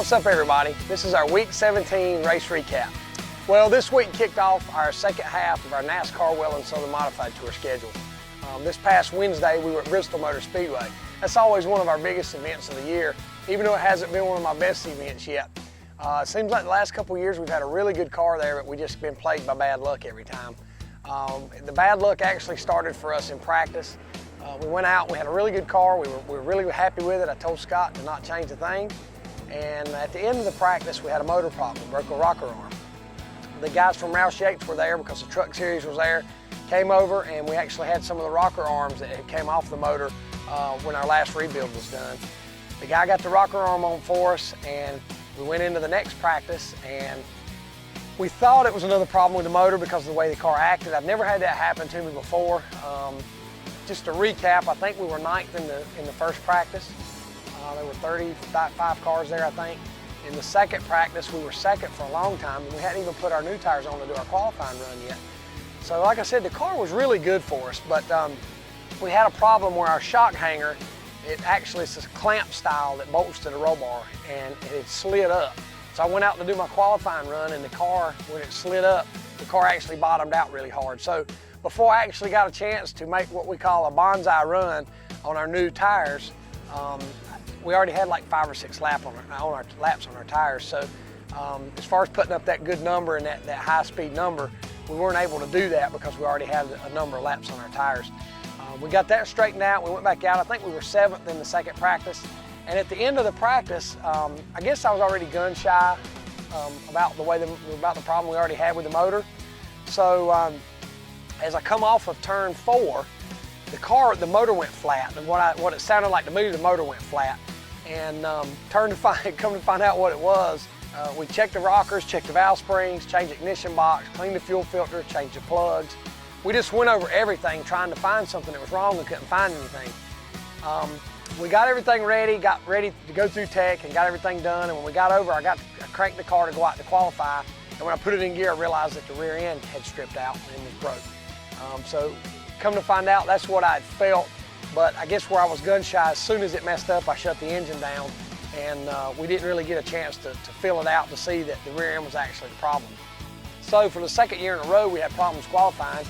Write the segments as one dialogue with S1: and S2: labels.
S1: What's up, everybody? This is our Week 17 race recap. Well, this week kicked off our second half of our NASCAR Well and Southern Modified Tour schedule. This past Wednesday, we were at Bristol Motor Speedway. That's always one of our biggest events of the year, even though it hasn't been one of my best events yet. It seems like the last couple of years we've had a really good car there, but we've just been plagued by bad luck every time. The bad luck actually started for us in practice. We went out, we had a really good car, we were really happy with it. I told Scott to not change a thing. And at the end of the practice, we had a motor problem, broke a rocker arm. The guys from Roush Yates were there because the truck series was there, came over, and we actually had some of the rocker arms that came off the motor when our last rebuild was done. The guy got the rocker arm on for us, and we went into the next practice, and we thought it was another problem with the motor because of the way the car acted. I've never had that happen to me before. Just to recap, I think we were ninth in the first practice. There were 35 cars there, I think. In the second practice, we were second for a long time, and we hadn't even put our new tires on to do our qualifying run yet. So like I said, the car was really good for us, but we had a problem where our shock hanger, it actually is a clamp style that bolts to the roll bar, and it slid up. So I went out to do my qualifying run, and the car, when it slid up, the car actually bottomed out really hard. So before I actually got a chance to make what we call a bonsai run on our new tires, we already had like 5 or 6 laps on our tires. So as far as putting up that good number and that high speed number, we weren't able to do that because we already had a number of laps on our tires. We got that straightened out. We went back out. I think we were 7th in the second practice. And at the end of the practice, I guess I was already gun shy about the problem we already had with the motor. So as I come off of turn 4, the motor went flat, and what it sounded like to me, the motor went flat. And come to find out what it was, we checked the rockers, checked the valve springs, changed the ignition box, cleaned the fuel filter, changed the plugs. We just went over everything trying to find something that was wrong and couldn't find anything. We got everything ready, got ready to go through tech and got everything done, and when we got over, I cranked the car to go out to qualify, and when I put it in gear, I realized that the rear end had stripped out and was broke. So come to find out, that's what I'd felt, but I guess where I was gun shy, as soon as it messed up, I shut the engine down, and we didn't really get a chance to feel it out to see that the rear end was actually the problem. So for the second year in a row, we had problems qualifying.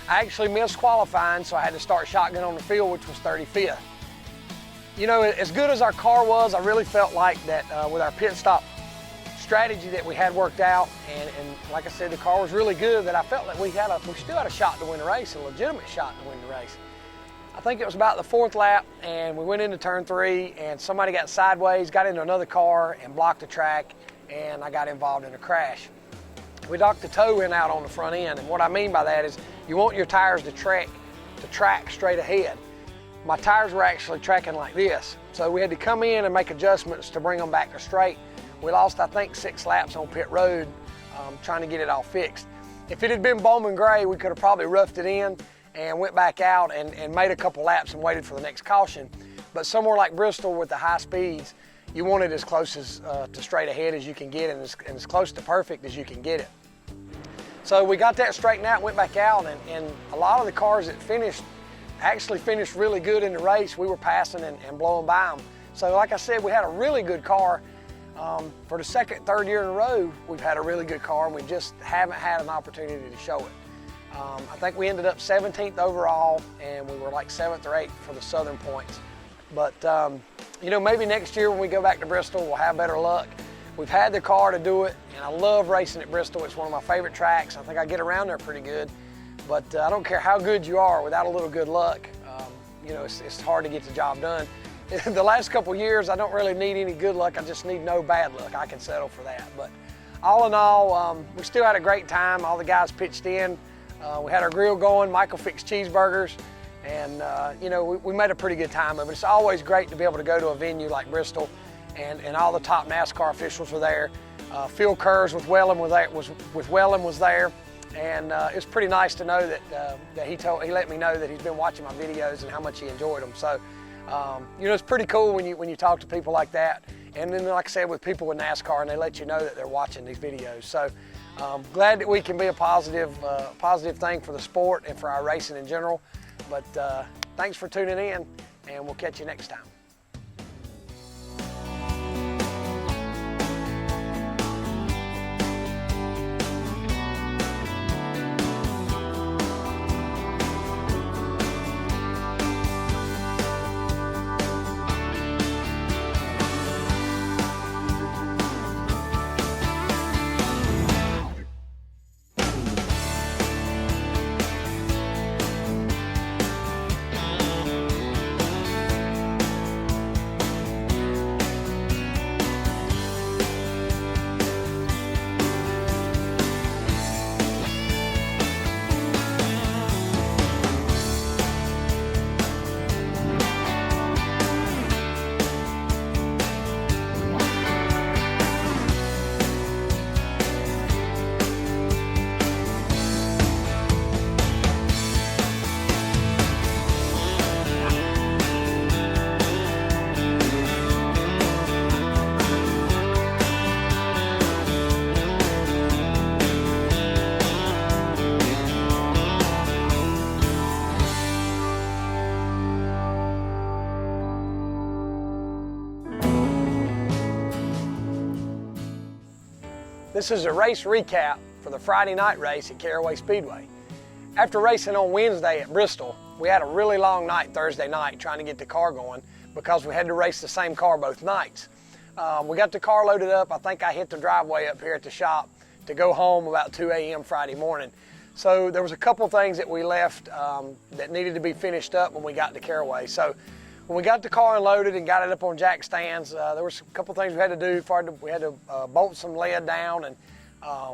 S1: I actually missed qualifying, so I had to start shotgun on the field, which was 35th. You know, as good as our car was, I really felt like that with our pit stop strategy that we had worked out, and like I said, the car was really good, that I felt that we still had a shot to win the race, a legitimate shot to win the race. I think it was about the 4th lap, and we went into turn 3, and somebody got sideways, got into another car, and blocked the track, and I got involved in a crash. We knocked the toe in out on the front end, and what I mean by that is you want your tires to track straight ahead. My tires were actually tracking like this, so we had to come in and make adjustments to bring them back to straight. We lost, I think, 6 laps on pit road trying to get it all fixed. If it had been Bowman Gray, we could have probably roughed it in and went back out and made a couple laps and waited for the next caution. But somewhere like Bristol with the high speeds, you want it as close to straight ahead as you can get and as close to perfect as you can get it. So we got that straightened out, went back out, and a lot of the cars that actually finished really good in the race, we were passing and blowing by them. So like I said, we had a really good car. For the second, third year in a row, we've had a really good car, and we just haven't had an opportunity to show it. I think we ended up 17th overall, and we were like 7th or 8th for the Southern points. But you know, maybe next year when we go back to Bristol, we'll have better luck. We've had the car to do it, and I love racing at Bristol. It's one of my favorite tracks. I think I get around there pretty good. But I don't care how good you are, without a little good luck, you know, it's hard to get the job done. The last couple years, I don't really need any good luck. I just need no bad luck. I can settle for that. But all in all, we still had a great time. All the guys pitched in. We had our grill going. Michael fixed cheeseburgers. And, you know, we made a pretty good time of it. It's always great to be able to go to a venue like Bristol, and all the top NASCAR officials were there. Phil Kurz with Wellham was there. And it's pretty nice to know that he let me know that he's been watching my videos and how much he enjoyed them. So, you know, it's pretty cool when you talk to people like that. And then, like I said, with people with NASCAR, and they let you know that they're watching these videos. So, glad that we can be a positive thing for the sport and for our racing in general. But thanks for tuning in, and we'll catch you next time. This is a race recap for the Friday night race at Caraway Speedway. After racing on Wednesday at Bristol, we had a really long night Thursday night trying to get the car going because we had to race the same car both nights. We got the car loaded up. I think I hit the driveway up here at the shop to go home about 2 a.m. Friday morning. So there was a couple things that we left that needed to be finished up when we got to Caraway. So when we got the car unloaded and got it up on jack stands, there were a couple things we had to do. We had to bolt some lead down and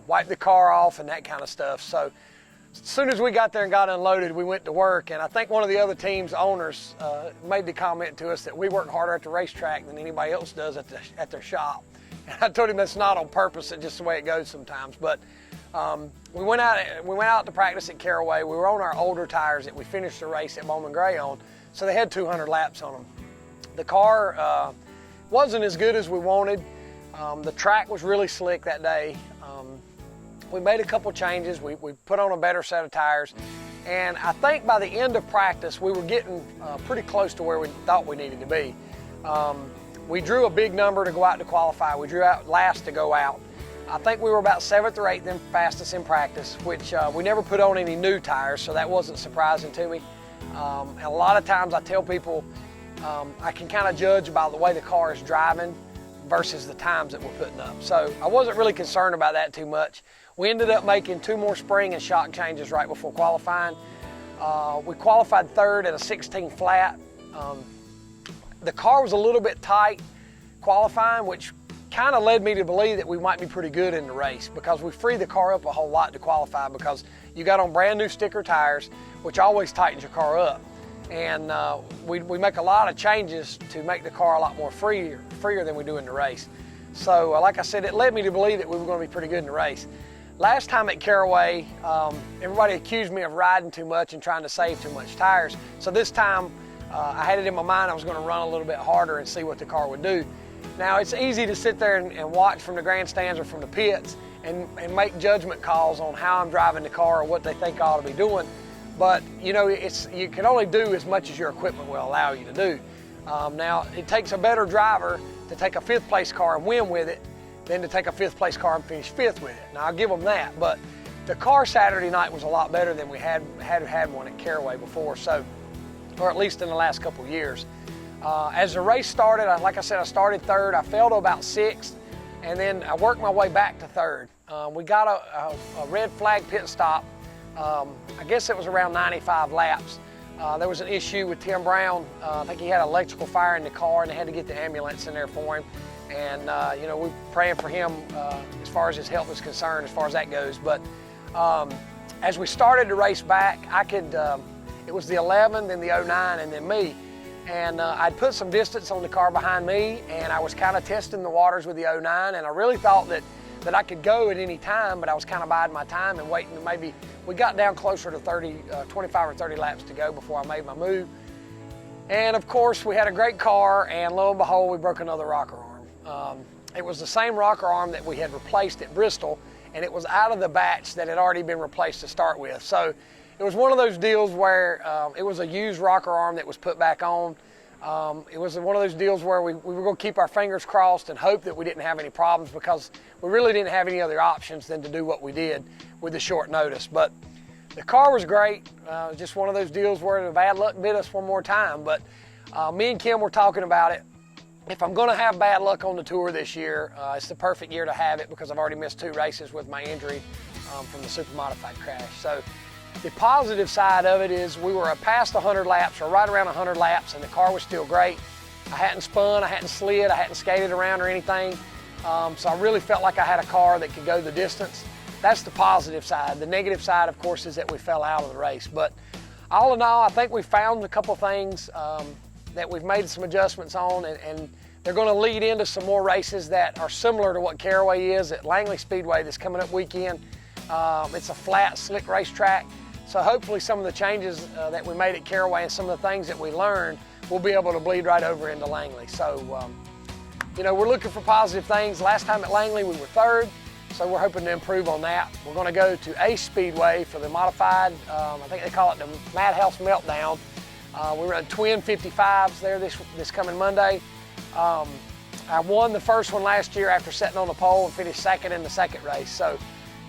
S1: wipe the car off and that kind of stuff. So as soon as we got there and got unloaded, we went to work. And I think one of the other team's owners made the comment to us that we work harder at the racetrack than anybody else does at their shop. And I told him that's not on purpose, it's just the way it goes sometimes. But we went out to practice at Caraway. We were on our older tires that we finished the race at Bowman Gray on. So they had 200 laps on them. The car wasn't as good as we wanted. The track was really slick that day. We made a couple changes. We put on a better set of tires. And I think by the end of practice, we were getting pretty close to where we thought we needed to be. We drew a big number to go out to qualify. We drew out last to go out. I think we were about 7th or 8th in fastest in practice, which we never put on any new tires, so that wasn't surprising to me. And a lot of times I tell people I can kind of judge by the way the car is driving versus the times that we're putting up. So I wasn't really concerned about that too much. We ended up making 2 more spring and shock changes right before qualifying. We qualified 3rd at a 16 flat. The car was a little bit tight qualifying, which kind of led me to believe that we might be pretty good in the race because we freed the car up a whole lot to qualify because you got on brand new sticker tires, which always tightens your car up. And we make a lot of changes to make the car a lot more freer than we do in the race. So like I said, it led me to believe that we were going to be pretty good in the race. Last time at Caraway, everybody accused me of riding too much and trying to save too much tires. So this time, I had it in my mind I was going to run a little bit harder and see what the car would do. Now, it's easy to sit there and watch from the grandstands or from the pits and make judgment calls on how I'm driving the car or what they think I ought to be doing. But, you know, you can only do as much as your equipment will allow you to do. Now, it takes a better driver to take a 5th place car and win with it than to take a 5th place car and finish 5th with it. Now, I'll give them that, but the car Saturday night was a lot better than we had one at Caraway before, so, or at least in the last couple of years. As the race started, like I said, I started 3rd. I fell to about 6th, and then I worked my way back to 3rd. We got a red flag pit stop. I guess it was around 95 laps. There was an issue with Tim Brown. I think he had an electrical fire in the car, and they had to get the ambulance in there for him. And you know, we're praying for him as far as his health is concerned, as far as that goes. But as we started to race back, it was the 11, then the 09, and then me. And I'd put some distance on the car behind me, and I was kind of testing the waters with the 09, and I really thought that I could go at any time, but I was kind of biding my time and waiting. Maybe we got down closer to 25 or 30 laps to go before I made my move. And of course, we had a great car, and lo and behold, we broke another rocker arm. It was the same rocker arm that we had replaced at Bristol, and it was out of the batch that had already been replaced to start with. So it was one of those deals where it was a used rocker arm that was put back on. It was one of those deals where we were going to keep our fingers crossed and hope that we didn't have any problems because we really didn't have any other options than to do what we did with the short notice. But the car was great. Just one of those deals where the bad luck bit us one more time. But me and Kim were talking about it. If I'm going to have bad luck on the tour this year, it's the perfect year to have it because I've already missed 2 races with my injury from the super modified crash. So the positive side of it is we were past 100 laps, or right around 100 laps, and the car was still great. I hadn't spun, I hadn't slid, I hadn't skated around or anything. So I really felt like I had a car that could go the distance. That's the positive side. The negative side, of course, is that we fell out of the race. But all in all, I think we found a couple things that we've made some adjustments on, and they're going to lead into some more races that are similar to what Caraway is at Langley Speedway this coming up weekend. It's a flat, slick racetrack. So hopefully some of the changes that we made at Caraway and some of the things that we learned, we'll be able to bleed right over into Langley. So, you know, we're looking for positive things. Last time at Langley, we were 3rd, so we're hoping to improve on that. We're going to go to Ace Speedway for the modified, I think they call it the Madhouse Meltdown. We run twin 55s there this coming Monday. I won the first one last year after sitting on the pole and finished second in the second race. So,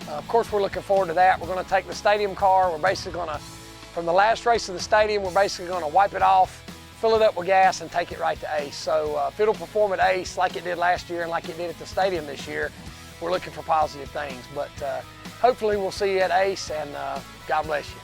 S1: of course, we're looking forward to that. We're going to take the stadium car. We're basically going to, from the last race of the stadium, we're basically going to wipe it off, fill it up with gas, and take it right to Ace. So if it'll perform at Ace like it did last year and like it did at the stadium this year, we're looking for positive things. But hopefully we'll see you at Ace, and God bless you.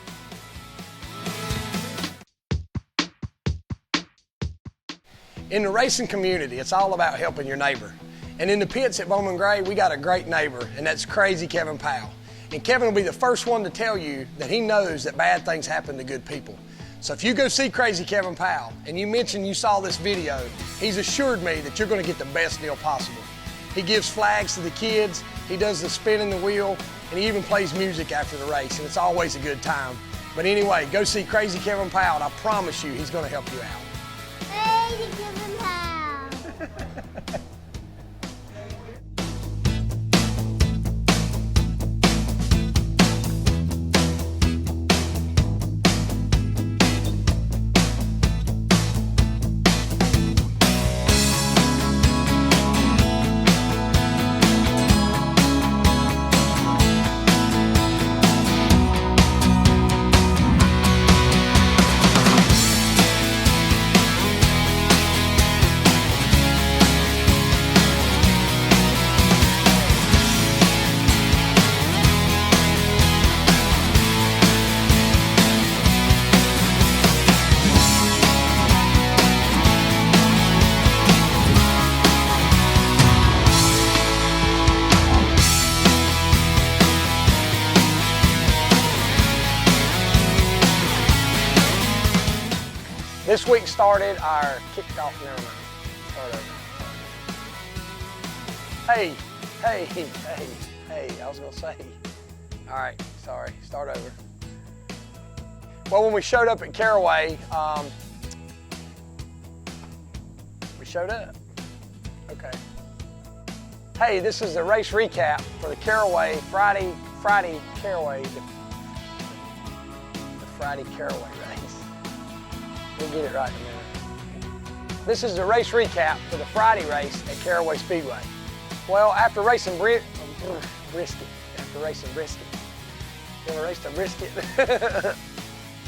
S1: In the racing community, it's all about helping your neighbor. And in the pits at Bowman Gray, we got a great neighbor, and that's Crazy Kevin Powell. And Kevin will be the first one to tell you that he knows that bad things happen to good people. So if you go see Crazy Kevin Powell and you mention you saw this video, he's assured me that you're going to get the best deal possible. He gives flags to the kids, he does the spin in the wheel, and he even plays music after the race, and it's always a good time. But anyway, go see Crazy Kevin Powell, and I promise you he's going to help you out.
S2: Crazy Kevin Powell.
S1: This week started our kickoff, never mind, start over. Hey, I was gonna say. All right, sorry, start over. Well, when we showed up at Caraway, we showed up, okay. Hey, this is the race recap for the Caraway, Friday Caraway, the Friday Caraway race. We'll get it right in a minute. This is the race recap for the Friday race at Caraway Speedway. Well, after racing brisket, you ever raced a brisket?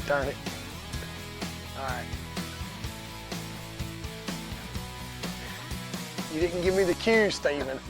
S1: Darn it. All right. You didn't give me the cue, Stephen.